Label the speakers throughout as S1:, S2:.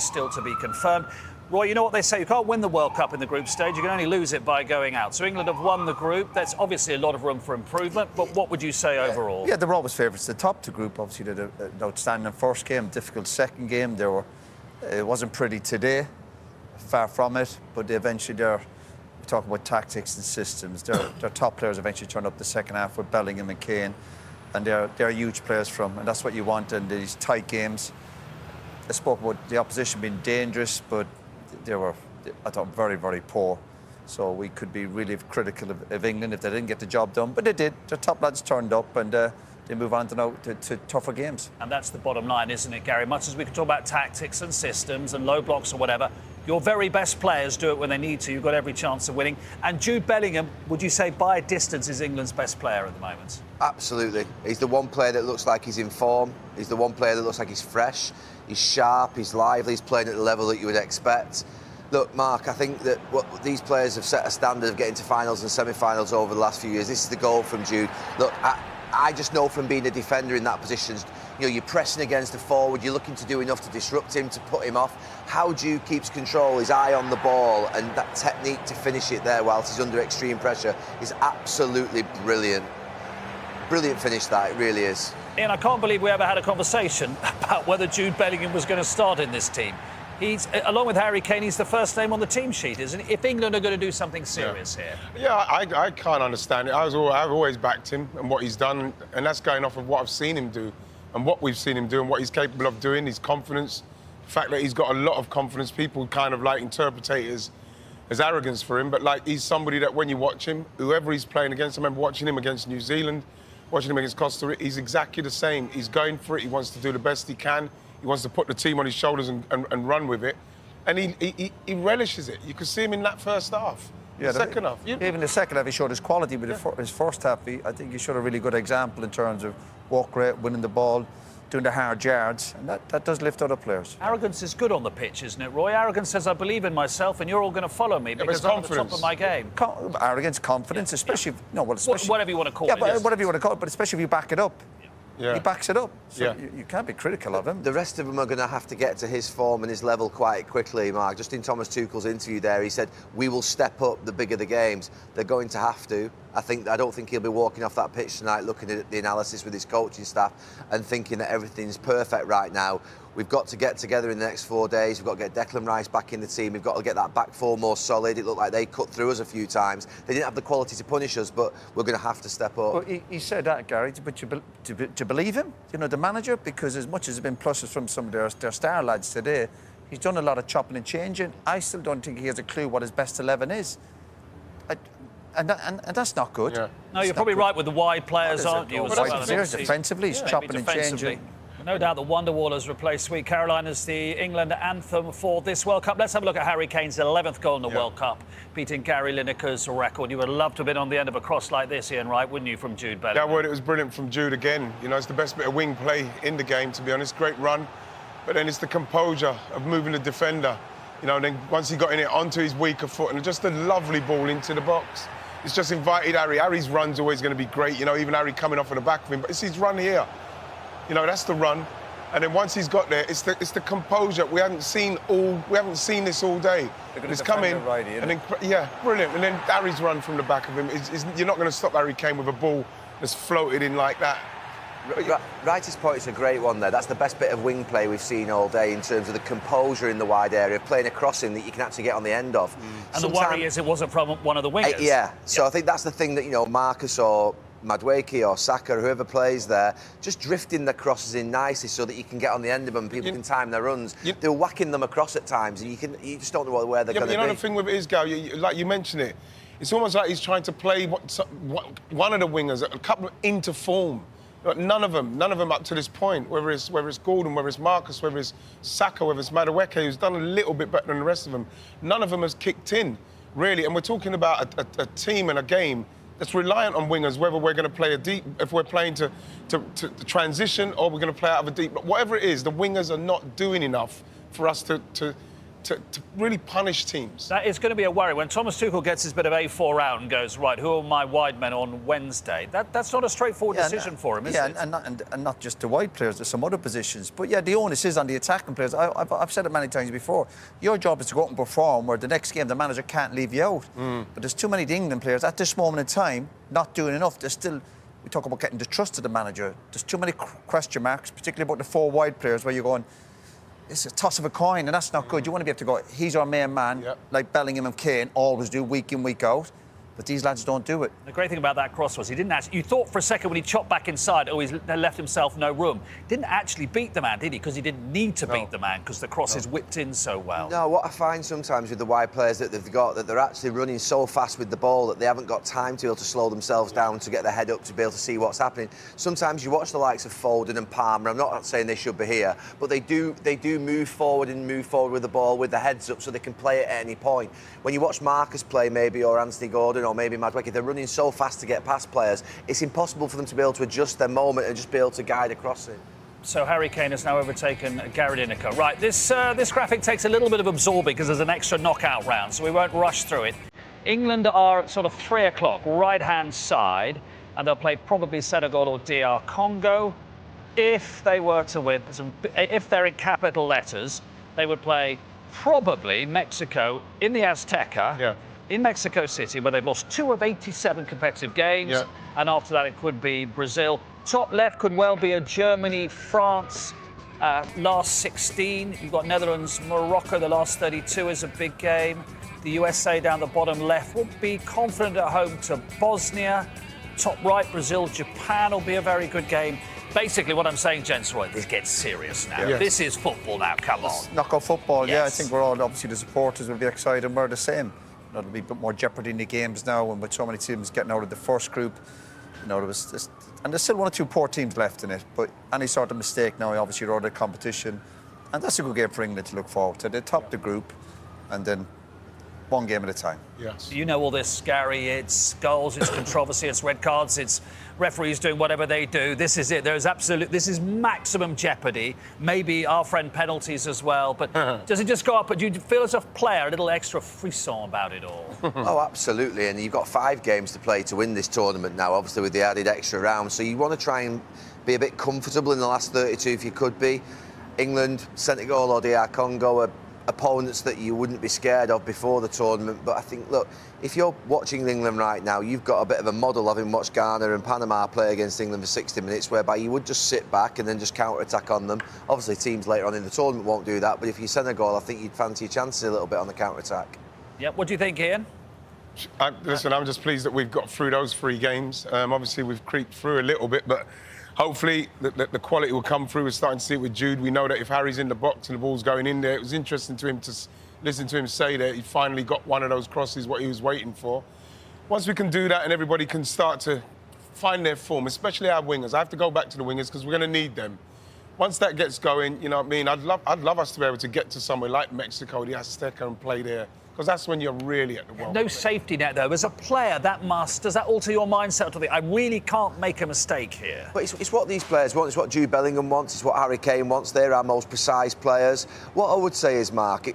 S1: still to be confirmed. Roy, you know what they say, you can't win the World Cup in the group stage, you can only lose it by going out. So England have won the group. There's obviously a lot of room for improvement, but what would you say overall?
S2: Yeah, they were always favourites to top the group. Obviously, they had an outstanding first game, difficult second game. It wasn't pretty today, far from it, but eventually we talk about tactics and systems. Their top players eventually turned up the second half with Bellingham and Keane, and they're huge players and that's what you want in these tight games. I spoke about the opposition being dangerous, but they were, I thought, very, very poor. So we could be really critical of England if they didn't get the job done. But they did. Their top lads turned up and they move on to tougher games.
S1: And that's the bottom line, isn't it, Gary? Much as we can talk about tactics and systems and low blocks or whatever, your very best players do it when they need to. You've got every chance of winning. And Jude Bellingham, would you say by a distance, is England's best player at the moment?
S3: Absolutely. He's the one player that looks like he's in form. He's the one player that looks like he's fresh. He's sharp, he's lively, he's playing at the level that you would expect. Look, Mark, I think that what these players have set a standard of getting to finals and semi-finals over the last few years. This is the goal from Jude. Look, I just know from being a defender in that position, you know, you're pressing against the forward, you're looking to do enough to disrupt him, to put him off. How Jude keeps control, his eye on the ball, and that technique to finish it there whilst he's under extreme pressure is absolutely brilliant. Brilliant finish, that, it really is.
S1: Ian, I can't believe we ever had a conversation about whether Jude Bellingham was going to start in this team. He's, along with Harry Kane, he's the first name on the team sheet, isn't he? If England are going to do something serious here.
S4: Yeah, I can't understand it. I've always backed him and what he's done, and that's going off of what I've seen him do and what we've seen him do and what he's capable of doing, his confidence, the fact that he's got a lot of confidence. People kind of like interpret it as arrogance for him, but like he's somebody that when you watch him, whoever he's playing against, I remember watching him against New Zealand, watching him against Costa Rica, he's exactly the same. He's going for it. He wants to do the best he can. He wants to put the team on his shoulders and run with it. And he relishes it. You could see him in that first half. Yeah, second half.
S2: Even the second half, he showed his quality. But his first half, I think he showed a really good example in terms of work rate, winning the ball, doing the hard yards. And that does lift other players.
S1: Arrogance is good on the pitch, isn't it, Roy? Arrogance says, I believe in myself and you're all going to follow me because I'm at the top of my game.
S2: Arrogance, confidence, especially... No, well, especially...
S1: Whatever you want to call it.
S2: Yeah, whatever you want to call it, but especially if you back it up.
S4: Yeah.
S2: He backs it up, so you can't be critical of him.
S3: The rest of them are going to have to get to his form and his level quite quickly, Mark. Just in Thomas Tuchel's interview there, he said, we will step up the bigger the games. They're going to have to. I don't think he'll be walking off that pitch tonight looking at the analysis with his coaching staff and thinking that everything's perfect right now. We've got to get together in the next 4 days. We've got to get Declan Rice back in the team. We've got to get that back four more solid. It looked like they cut through us a few times. They didn't have the quality to punish us, but we're going to have to step up.
S2: Well, he said that, Gary, but to believe him, you know, the manager, because as much as there's been pluses from some of their star lads today, he's done a lot of chopping and changing. I still don't think he has a clue what his best 11 is. And that's not good.
S1: Yeah. No, you're probably right with the wide players, aren't you?
S2: Defensively, he's chopping and changing.
S1: No doubt the Wonderwall has replaced Sweet Caroline as the England anthem for this World Cup. Let's have a look at Harry Kane's 11th goal in the World Cup, beating Gary Lineker's record. You would have loved to have been on the end of a cross like this, Ian Wright, wouldn't you, from Jude Bellingham?
S4: Yeah, well, it was brilliant from Jude again. You know, it's the best bit of wing play in the game, to be honest. Great run. But then it's the composure of moving the defender. You know, and then once he got in it onto his weaker foot, and just a lovely ball into the box. It's just invited Harry. Harry's run's always going to be great, you know, even Harry coming off of the back of him. But it's his run here. You know, that's the run. And then once he's got there, it's the composure. We haven't seen this all day. It's come in, and then brilliant. And then Harry's run from the back of him. You're not going to stop Harry Kane with a ball that's floated in like that.
S3: Wrighty's point is a great one there. That's the best bit of wing play we've seen all day in terms of the composure in the wide area, playing a crossing that you can actually get on the end of.
S1: And the worry is it wasn't from one of the wingers.
S3: So I think that's the thing that, you know, Marcus or Madueke or Saka or whoever plays there, just drifting the crosses in nicely so that you can get on the end of them and people can time their runs. They're whacking them across at times and you just don't know where they're going to be.
S4: You know the thing with it is, Gal, like you mentioned it, it's almost like he's trying to play one of the wingers, a couple into form. None of them up to this point, whether it's Gordon, whether it's Marcus, whether it's Saka, whether it's Madueke, who's done a little bit better than the rest of them, none of them has kicked in, really. And we're talking about a team and a game that's reliant on wingers, whether we're going to play a deep, if we're playing to transition or we're going to play out of a deep. But whatever it is, the wingers are not doing enough for us to to really punish teams.
S1: That is going to be a worry. When Thomas Tuchel gets his bit of A4 out and goes, right, who are my wide men on Wednesday? That's not a straightforward decision for him, is it?
S2: And not just the wide players, there's some other positions. But yeah, the onus is on the attacking players. I've said it many times before. Your job is to go out and perform, where the next game the manager can't leave you out. But there's too many of the England players at this moment in time not doing enough. There's still, we talk about getting the trust of the manager. There's too many question marks, particularly about the 4 wide players, where you're going, it's a toss of a coin, and that's not good. You want to be able to go, he's our main man, like Bellingham and Keane always do, week in, week out. But these lads don't do it.
S1: The great thing about that cross was he didn't actually... You thought for a second when he chopped back inside, oh, he's left himself no room. Didn't actually beat the man, did he? Because he didn't need to beat the man, because the cross is whipped in so well.
S3: No, what I find sometimes with the wide players that they've got, that they're actually running so fast with the ball that they haven't got time to be able to slow themselves down, to get their head up, to be able to see what's happening. Sometimes you watch the likes of Foden and Palmer, I'm not saying they should be here, but they do move forward with the ball, with their heads up, so they can play it at any point. When you watch Marcus play, maybe, or Anthony Gordon, or maybe Madueke, they're running so fast to get past players, it's impossible for them to be able to adjust their moment and just be able to guide across it.
S1: So Harry Kane has now overtaken Gary Lineker. Right, this graphic takes a little bit of absorbing because there's an extra knockout round, so we won't rush through it. England are sort of 3 o'clock, right-hand side, and they'll play probably Senegal or DR Congo. If they were to win, if they're in capital letters, they would play probably Mexico in the Azteca. In Mexico City, where they've lost 2 of 87 competitive games, and after that it could be Brazil. Top left could well be a Germany, France, last 16. You've got Netherlands, Morocco, the last 32 is a big game. The USA down the bottom left will be confident at home to Bosnia. Top right, Brazil, Japan will be a very good game. Basically, what I'm saying, gents, right, this gets serious now. This is football now, come on.
S2: Knockout football, yeah. I think we're all, obviously, the supporters will be excited, and we're the same. There'll be a bit more jeopardy in the games now, and with so many teams getting out of the first group, there was this, and there's still 1 or 2 poor teams left in it. But any sort of mistake now, obviously, you're out of the competition, and that's a good game for England to look forward to. They top the group, and then 1 game at a time.
S1: You know all this, Gary. It's goals, it's controversy, it's red cards, it's referees doing whatever they do. This is it. This is maximum jeopardy. Maybe our friend penalties as well. But does it just go up? But do you feel as a player a little extra frisson about it all?
S3: Oh, absolutely. And you've got 5 games to play to win this tournament now, obviously with the added extra round. So you want to try and be a bit comfortable in the last 32 if you could be. England, Senegal or DR Congo are opponents that you wouldn't be scared of before the tournament. But I think, look, if you're watching England right now, you've got a bit of a model having watched Ghana and Panama play against England for 60 minutes, whereby you would just sit back and then just counter-attack on them. Obviously, teams later on in the tournament won't do that, but if you're Senegal, I think you'd fancy your chances a little bit on the counter-attack.
S1: Yeah, what do you think, Ian?
S4: Listen, I'm just pleased that we've got through those 3 games. Obviously, we've creeped through a little bit, but hopefully the quality will come through. We're starting to see it with Jude. We know that if Harry's in the box and the ball's going in there, it was interesting to him to listen to him say that he finally got one of those crosses, what he was waiting for. Once we can do that and everybody can start to find their form, especially our wingers. I have to go back to the wingers because we're going to need them. Once that gets going, you know what I mean, I'd love us to be able to get to somewhere like Mexico, the Azteca, and play there. Because that's when you're really at the World Cup.
S1: No safety net, though. As a player, does that alter your mindset? To think, I really can't make a mistake here.
S3: But it's what these players want. It's what Jude Bellingham wants. It's what Harry Kane wants. They're our most precise players. What I would say is, Mark,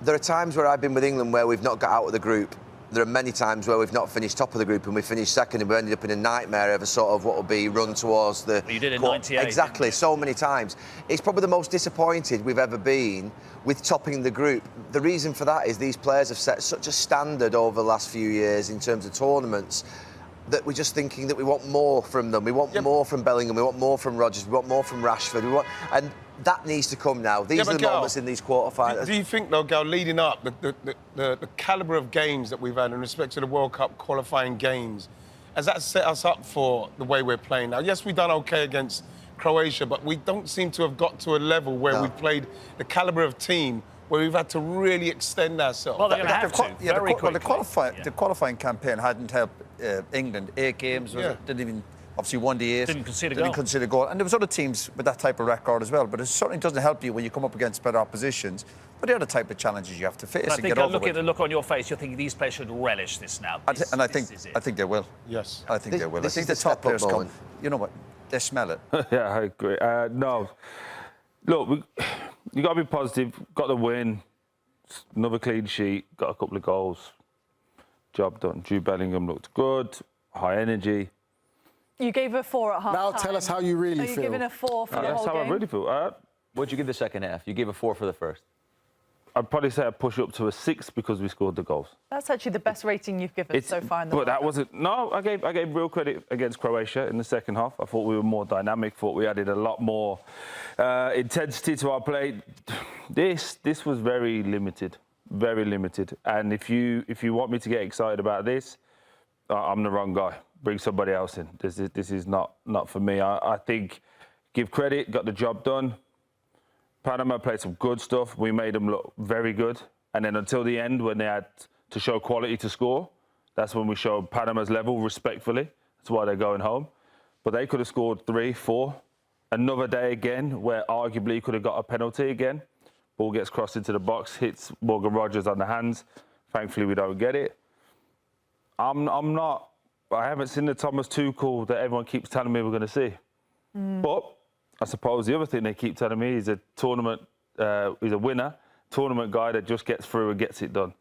S3: there are times where I've been with England where we've not got out of the group. There are many times where we've not finished top of the group and we finished second, and we ended up in a nightmare of a sort of what will be run towards the...
S1: You did in 98.
S3: Exactly, so many times. It's probably the most disappointed we've ever been with topping the group. The reason for that is these players have set such a standard over the last few years in terms of tournaments that we're just thinking that we want more from them. We want more from Bellingham, we want more from Rodgers, we want more from Rashford, and that needs to come now. These are the moments in these quarterfinals.
S4: Do you think, though, Gal, leading up, the calibre of games that we've had in respect to the World Cup qualifying games, has that set us up for the way we're playing now? Yes, we've done OK against Croatia, but we don't seem to have got to a level where we've played the calibre of team where we've had to really extend ourselves.
S1: Well, they're going to have to.
S2: The qualifying campaign hadn't helped England. 8 games, didn't even... Obviously, won the 8. Didn't concede a goal. And there was other teams with that type of record as well. But it certainly doesn't help you when you come up against better oppositions. But they're the type of challenges you have to face and get over with.
S1: Look at the look on your face. You're thinking these players should relish this now.
S2: I think they will.
S4: Yes.
S2: I think they will. I think the top players come. You know what? They smell it.
S5: Yeah, I agree. No. Look, you got to be positive. Got the win. Another clean sheet, got a couple of goals. Job done. Jude Bellingham looked good, high energy.
S6: You gave a 4 at half
S7: Now
S6: time.
S7: tell us how you really
S6: Are you
S7: feel.
S6: giving a 4 for the
S5: That's
S6: whole
S5: how
S6: game?
S5: I really feel.
S8: What'd you give the second half? You gave a 4 for the first.
S5: I'd probably say I push up to a 6 because we scored the goals.
S6: That's actually the best rating you've given so far in the
S5: But
S6: World
S5: that
S6: Cup.
S5: wasn't. No, I gave real credit against Croatia in the second half. I thought we were more dynamic. Thought we added a lot more intensity to our play. This was very limited, very limited. And if you want me to get excited about this, I'm the wrong guy. Bring somebody else in. This is not for me. I think give credit, got the job done. Panama played some good stuff. We made them look very good. And then until the end, when they had to show quality to score, that's when we showed Panama's level respectfully. That's why they're going home. But they could have scored 3, 4. Another day again where arguably could have got a penalty again. Ball gets crossed into the box, hits Morgan Rogers on the hands. Thankfully, we don't get it. I haven't seen the Thomas Tuchel that everyone keeps telling me we're going to see. But I suppose the other thing they keep telling me is he's a winner, tournament guy that just gets through and gets it done.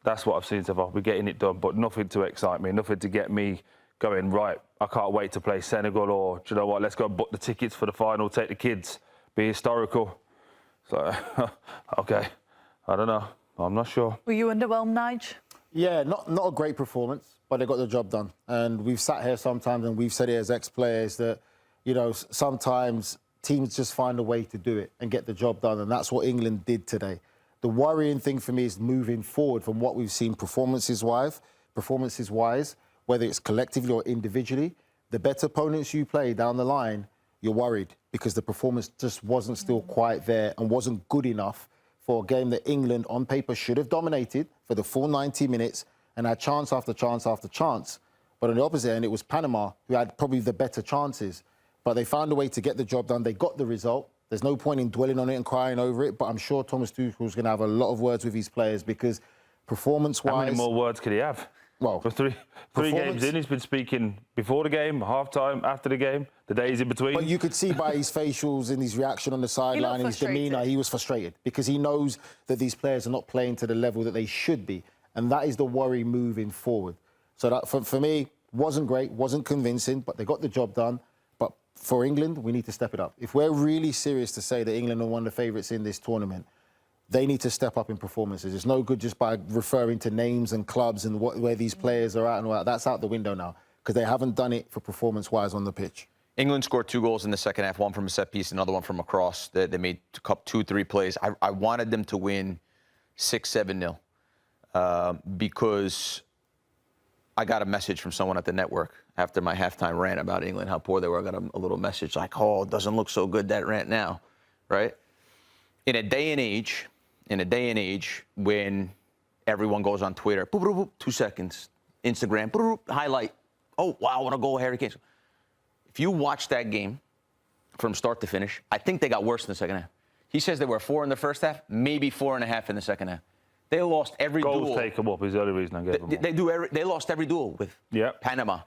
S5: That's what I've seen so far. We're getting it done, but nothing to excite me, nothing to get me going, right, I can't wait to play Senegal, or, do you know what, let's go book the tickets for the final, take the kids, be historical. So, OK, I don't know. I'm not sure.
S6: Were you underwhelmed, Nige?
S7: Yeah, not a great performance, but they got the job done. And we've sat here sometimes and we've said it as ex-players that, you know, sometimes teams just find a way to do it and get the job done, and that's what England did today. The worrying thing for me is moving forward from what we've seen performances-wise, whether it's collectively or individually. The better opponents you play down the line, you're worried because the performance just wasn't still quite there and wasn't good enough for a game that England, on paper, should have dominated for the full 90 minutes and had chance after chance after chance. But on the opposite end, it was Panama who had probably the better chances. But they found a way to get the job done. They got the result. There's no point in dwelling on it and crying over it. But I'm sure Thomas Tuchel's going to have a lot of words with his players because performance-wise...
S5: How many more words could he have?
S7: Well,
S5: for three games in, he's been speaking before the game, half-time, after the game, the days in between.
S7: But you could see by his facials and his reaction on the sideline and his demeanour, he was frustrated because he knows that these players are not playing to the level that they should be. And that is the worry moving forward. So that, for me, wasn't great, wasn't convincing, but they got the job done. But for England, we need to step it up. If we're really serious to say that England are one of the favourites in this tournament, they need to step up in performances. It's no good just by referring to names and clubs and where these players are at and all that. That's out the window now because they haven't done it for performance-wise on the pitch.
S8: England scored 2 goals in the second half, one from a set piece, another one from a cross. They made 2-3 plays. I wanted them to win 6-7-0 because I got a message from someone at the network after my halftime rant about England, how poor they were. I got a little message like, oh, it doesn't look so good, that rant now, right? In a day and age when everyone goes on Twitter, boop, boop, boop, 2 seconds, Instagram, boop, boop, highlight, oh, wow, what a goal, Harry Kane. If you watch that game from start to finish, I think they got worse in the second half. He says they were 4 in the first half, maybe 4.5 in the second half. They lost every duel.
S5: Goals take them up is the only reason I gave them
S8: They lost every duel with Panama.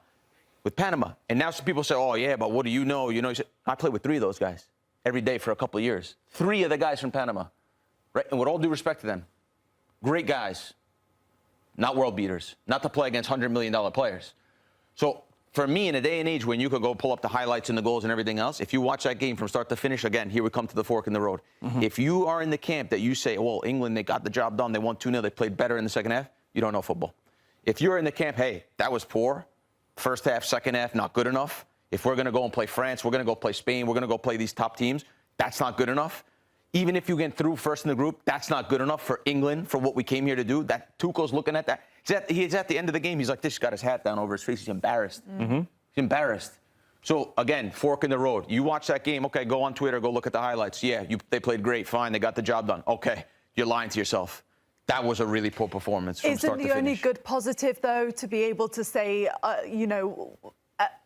S8: And now some people say, oh, yeah, but what do you know? You know, I played with 3 of those guys every day for a couple of years. 3 of the guys from Panama, right? And with all due respect to them, great guys, not world beaters, not to play against $100 million players. So for me, in a day and age when you could go pull up the highlights and the goals and everything else, if you watch that game from start to finish, again, here we come to the fork in the road. If you are in the camp that you say, well, England, they got the job done, they won 2-0, they played better in the second half, you don't know football. If you're in the camp, hey, that was poor, first half, second half, not good enough. If we're going to go and play France, we're going to go play Spain, we're going to go play these top teams, that's not good enough. Even if you get through first in the group, that's not good enough for England, for what we came here to do. That Tuchel's looking at that. He's at the end of the game. He's like this. He's got his hat down over his face. He's embarrassed. He's embarrassed. So, again, fork in the road. You watch that game. Okay, go on Twitter. Go look at the highlights. Yeah, they played great. Fine. They got the job done. Okay, you're lying to yourself. That was a really poor performance from start to finish.
S6: Isn't the only good positive, though, to be able to say, you know,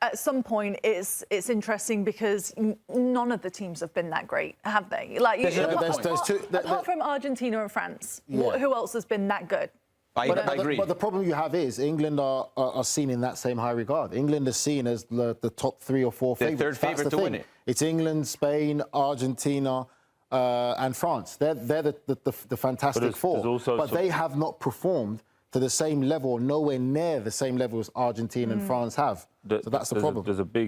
S6: at some point it's interesting because none of the teams have been that great, have they? Like, apart from Argentina and France, who else has been that good?
S8: I agree.
S7: But the problem you have is England are seen in that same high regard. England is seen as the top 3 or 4 favourites.
S8: Third favourite to win it.
S7: It's England, Spain, Argentina, and France. They're the fantastic four. But they have not performed to the same level, or nowhere near the same level as Argentina and France have. So that's the problem.
S5: There's a big